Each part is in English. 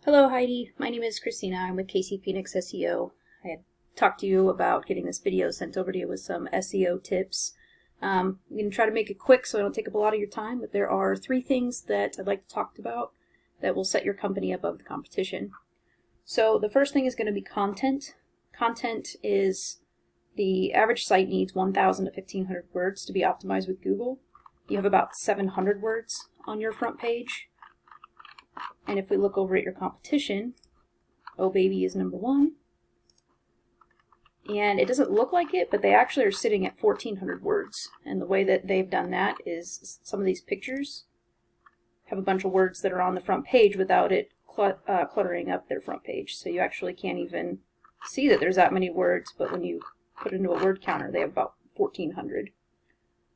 Hello Heidi, my name is Christina. I'm with KC Phoenix SEO. I had talked to you about getting this video sent over to you with some SEO tips. I'm going to try to make it quick so I don't take up a lot of your time, but there are 3 things that I'd like to talk about that will set your company above the competition. So the first thing is going to be content. Content is the average site needs 1,000 to 1,500 words to be optimized with Google. You have about 700 words on your front page. And if we look over at your competition, Oh Baby is number 1. And it doesn't look like it, but they actually are sitting at 1,400 words. And the way that they've done that is some of these pictures have a bunch of words that are on the front page without it cluttering up their front page. So you actually can't even see that there's that many words, but when you put it into a word counter, they have about 1,400.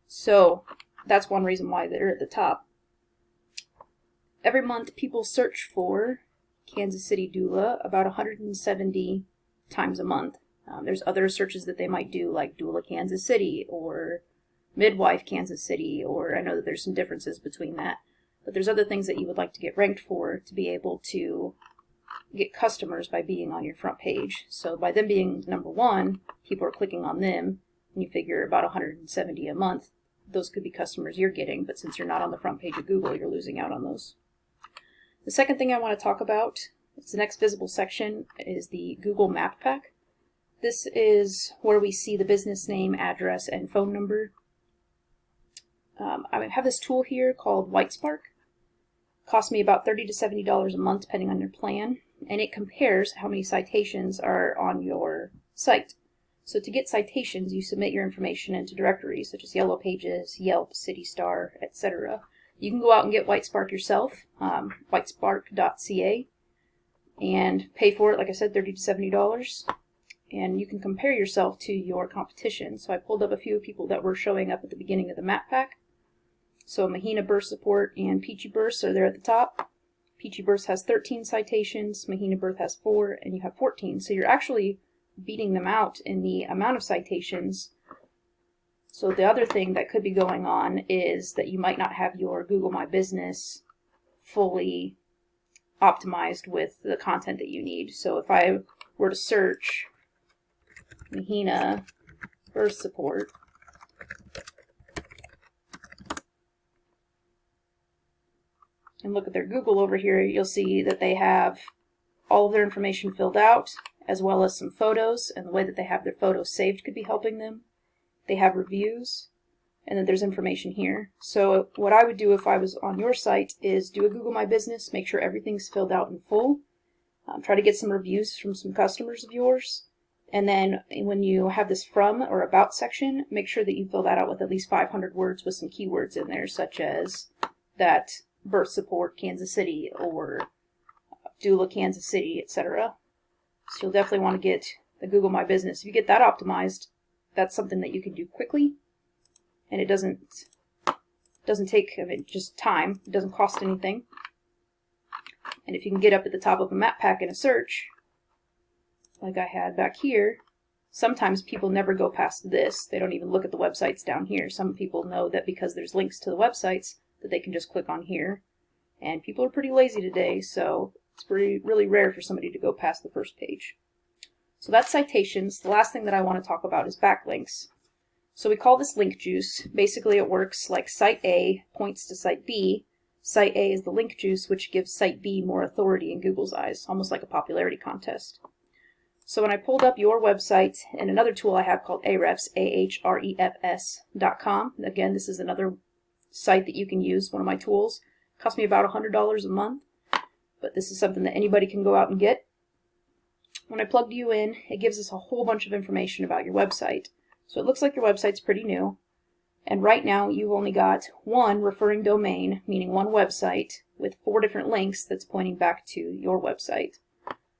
So that's one reason why they're at the top. Every month people search for Kansas City doula about 170 times a month. There's other searches that they might do, like doula Kansas City or midwife Kansas City, or I know that there's some differences between that. But there's other things that you would like to get ranked for to be able to get customers by being on your front page. So by them being number 1, people are clicking on them, and you figure about 170 a month. Those could be customers you're getting, but since you're not on the front page of Google, you're losing out on those. The second thing I want to talk about, it's the next visible section, is the Google Map Pack. This is where we see the business name, address, and phone number. I have this tool here called WhiteSpark. Costs me about $30 to $70 a month depending on your plan, and it compares how many citations are on your site. So to get citations, you submit your information into directories such as Yellow Pages, Yelp, CityStar, etc. You can go out and get WhiteSpark yourself, whitespark.ca, and pay for it, like I said, $30 to $70. And you can compare yourself to your competition. So I pulled up a few people that were showing up at the beginning of the map pack. So Mahina Birth Support and Peachy Birth are there at the top. Peachy Birth has 13 citations, Mahina Birth has 4, and you have 14. So you're actually beating them out in the amount of citations. So the other thing that could be going on is that you might not have your Google My Business fully optimized with the content that you need. So if I were to search Mahina Birth Support, and look at their Google over here, you'll see that they have all of their information filled out, as well as some photos, and the way that they have their photos saved could be helping them. They have reviews, and then there's information here. So what I would do if I was on your site is do a Google My Business, make sure everything's filled out in full, try to get some reviews from some customers of yours, and then when you have this from or about section, make sure that you fill that out with at least 500 words with some keywords in there, such as that birth support Kansas City or doula Kansas City, etc. So you'll definitely want to get the Google My Business. If you get that optimized, that's something that you can do quickly, and it doesn't take, just time. It doesn't cost anything. And if you can get up at the top of a map pack in a search, like I had back here, sometimes people never go past this. They don't even look at the websites down here. Some people know that because there's links to the websites that they can just click on here. And people are pretty lazy today, so it's really rare for somebody to go past the first page. So that's citations. The last thing that I want to talk about is backlinks. So we call this link juice. Basically it works like Site A points to Site B. Site A is the link juice, which gives Site B more authority in Google's eyes, almost like a popularity contest. So when I pulled up your website and another tool I have called Ahrefs, ahrefs.com, again, this is another site that you can use, one of my tools. It costs me about $100 a month, but this is something that anybody can go out and get. When I plugged you in, it gives us a whole bunch of information about your website. So it looks like your website's pretty new. And right now you've only got one referring domain, meaning one website, with 4 different links that's pointing back to your website.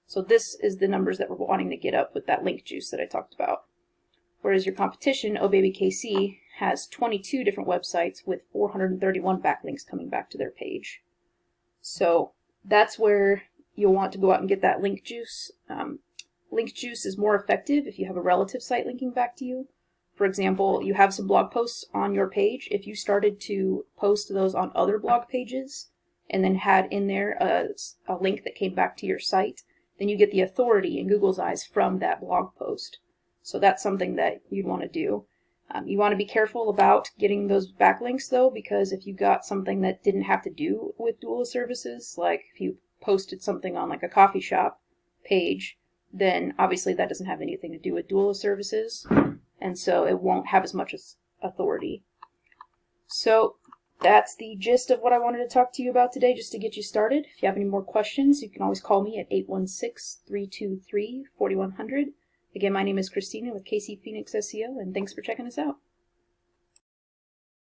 So this is the numbers that we're wanting to get up with that link juice that I talked about. Whereas your competition, Oh Baby KC, has 22 different websites with 431 backlinks coming back to their page. So that's where you'll want to go out and get that link juice. Link juice is more effective if you have a relative site linking back to you. For example, you have some blog posts on your page. If you started to post those on other blog pages and then had in there a link that came back to your site, then you get the authority in Google's eyes from that blog post. So that's something that you'd want to do. You want to be careful about getting those backlinks though, because if you got something that didn't have to do with Doulas services, like if you posted something on like a coffee shop page, then obviously that doesn't have anything to do with Doulas services, and so it won't have as much authority. So that's the gist of what I wanted to talk to you about today, just to get you started. If you have any more questions, you can always call me at 816-323-4100. Again, my name is Christina with KC Phoenix SEO, and thanks for checking us out.